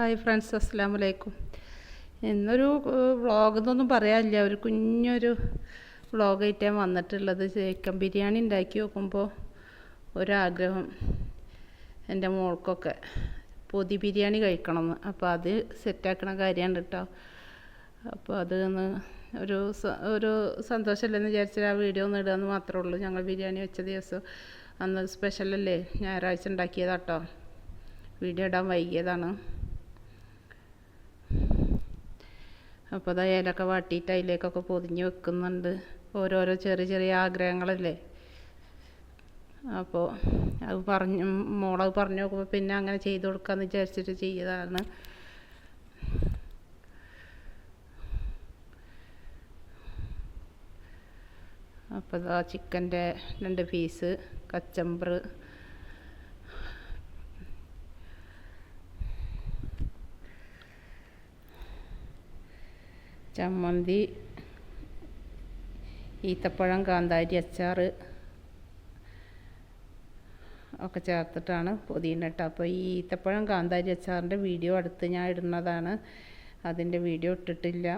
Hi friends, അസ്സലാമു അലൈക്കും. ഇന്നൊരു വ്ളോഗെന്നൊന്നും പറയാനില്ല, ഒരു കുഞ്ഞൊരു വ്ളോഗായിട്ടാണ് വന്നിട്ടുള്ളത്. ചിക്കൻ ബിരിയാണി ഉണ്ടാക്കി നോക്കുമ്പോൾ ഒരാഗ്രഹം എൻ്റെ മോൾക്കൊക്കെ പൊതി ബിരിയാണി കഴിക്കണമെന്ന്. അപ്പോൾ അത് സെറ്റാക്കണ കാര്യമാണ് കേട്ടോ. അപ്പോൾ അത് ഒരു സന്തോഷമല്ലെന്ന് വിചാരിച്ചാൽ ആ വീഡിയോ ഒന്ന് ഇടുകയെന്ന് മാത്രമേ ഉള്ളൂ. ഞങ്ങൾ ബിരിയാണി വെച്ച ദിവസം അന്ന് സ്പെഷ്യലല്ലേ, ഞായറാഴ്ച ഉണ്ടാക്കിയതാട്ടോ. വീഡിയോ ഇടാൻ വൈകിയതാണ്. അപ്പോൾ അത് ഏലൊക്കെ വാട്ടിയിട്ട് അതിലേക്കൊക്കെ പൊതിഞ്ഞ് വെക്കുന്നുണ്ട്. ഓരോരോ ചെറിയ ചെറിയ ആഗ്രഹങ്ങളല്ലേ. അപ്പോൾ അത് മോളത് പറഞ്ഞു നോക്കുമ്പോൾ പിന്നെ അങ്ങനെ ചെയ്ത് കൊടുക്കാമെന്ന് വിചാരിച്ചിട്ട് ചെയ്തതാണ്. അപ്പോൾ ഇതാ ചിക്കൻ്റെ 2 പീസ്, കച്ചമ്പർ, ചമ്മന്തി, ഈത്തപ്പഴം, കാന്താരി അച്ചാർ ഒക്കെ ചേർത്തിട്ടാണ് പൊതിയുന്നത്. അപ്പോൾ ഈ ഈത്തപ്പഴം കാന്താരി അച്ചാറിൻ്റെ വീഡിയോ അടുത്ത് ഞാൻ ഇടുന്നതാണ്. അതിൻ്റെ വീഡിയോ ഇട്ടിട്ടില്ല.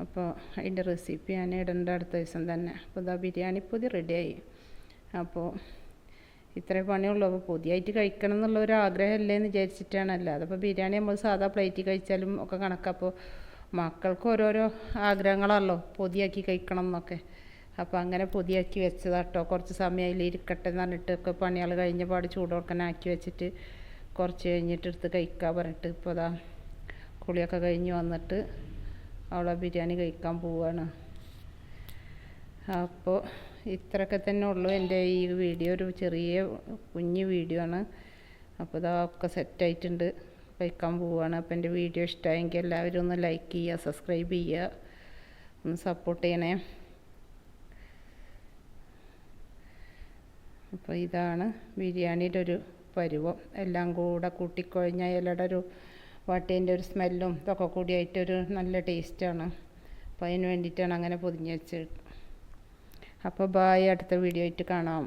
അപ്പോൾ അതിൻ്റെ റെസിപ്പി ഞാൻ ഇടേണ്ട അടുത്ത ദിവസം തന്നെ. അപ്പോൾ ഇതാ ബിരിയാണി പൊതി റെഡിയായി. അപ്പോൾ ഇത്രേ പണിയുള്ളൂ. അപ്പോൾ പൊതിയായിട്ട് കഴിക്കണം എന്നുള്ള ഒരു ആഗ്രഹമല്ലേ എന്ന് വിചാരിച്ചിട്ടാണല്ലോ. അതപ്പോൾ ബിരിയാണി നമ്മൾ സാധാ പ്ലേറ്റിൽ കഴിച്ചാലും ഒക്കെ കണക്കപ്പോൾ മക്കൾക്ക് ഓരോരോ ആഗ്രഹങ്ങളാണല്ലോ പൊതിയാക്കി കഴിക്കണം എന്നൊക്കെ. അപ്പോൾ അങ്ങനെ പൊതിയാക്കി വെച്ചതാട്ടോ. കുറച്ച് സമയം അതിൽ ഇരിക്കട്ടെ എന്ന് പറഞ്ഞിട്ടൊക്കെ പണികൾ കഴിഞ്ഞ പാട് ചൂടോർക്കനാക്കി വെച്ചിട്ട് കുറച്ച് കഴിഞ്ഞിട്ട് എടുത്ത് കഴിക്കാൻ പറഞ്ഞിട്ട് ഇപ്പോൾ അതാ കുളിയൊക്കെ കഴിഞ്ഞ് വന്നിട്ട് അവളെ ബിരിയാണി കഴിക്കാൻ പോവുകയാണ്. അപ്പോൾ ഇത്രയൊക്കെ തന്നെ ഉള്ളൂ എൻ്റെ ഈ വീഡിയോ. ഒരു ചെറിയ കുഞ്ഞ് വീഡിയോ ആണ്. അപ്പോൾ ഇതാ ഒക്കെ സെറ്റായിട്ടുണ്ട്, കഴിക്കാൻ പോവുകയാണ്. അപ്പോൾ എൻ്റെ വീഡിയോ ഇഷ്ടമായെങ്കിൽ എല്ലാവരും ഒന്ന് ലൈക്ക് ചെയ്യുക, സബ്സ്ക്രൈബ് ചെയ്യുക, ഒന്ന് സപ്പോർട്ട് ചെയ്യണേ. അപ്പോൾ ഇതാണ് ബിരിയാണിയുടെ ഒരു പരുവം. എല്ലാം കൂടെ കൂട്ടിക്കൊഴിഞ്ഞ ഇലയുടെ ഒരു വാട്ടേൻ്റെ ഒരു സ്മെല്ലും ഇതൊക്കെ കൂടിയായിട്ടൊരു നല്ല ടേസ്റ്റാണ്. അപ്പോൾ അതിന് വേണ്ടിയിട്ടാണ് അങ്ങനെ പൊതിഞ്ഞ് വെച്ചത്. അപ്പോൾ ബായ്, അടുത്ത വീഡിയോ ആയിട്ട് കാണാം.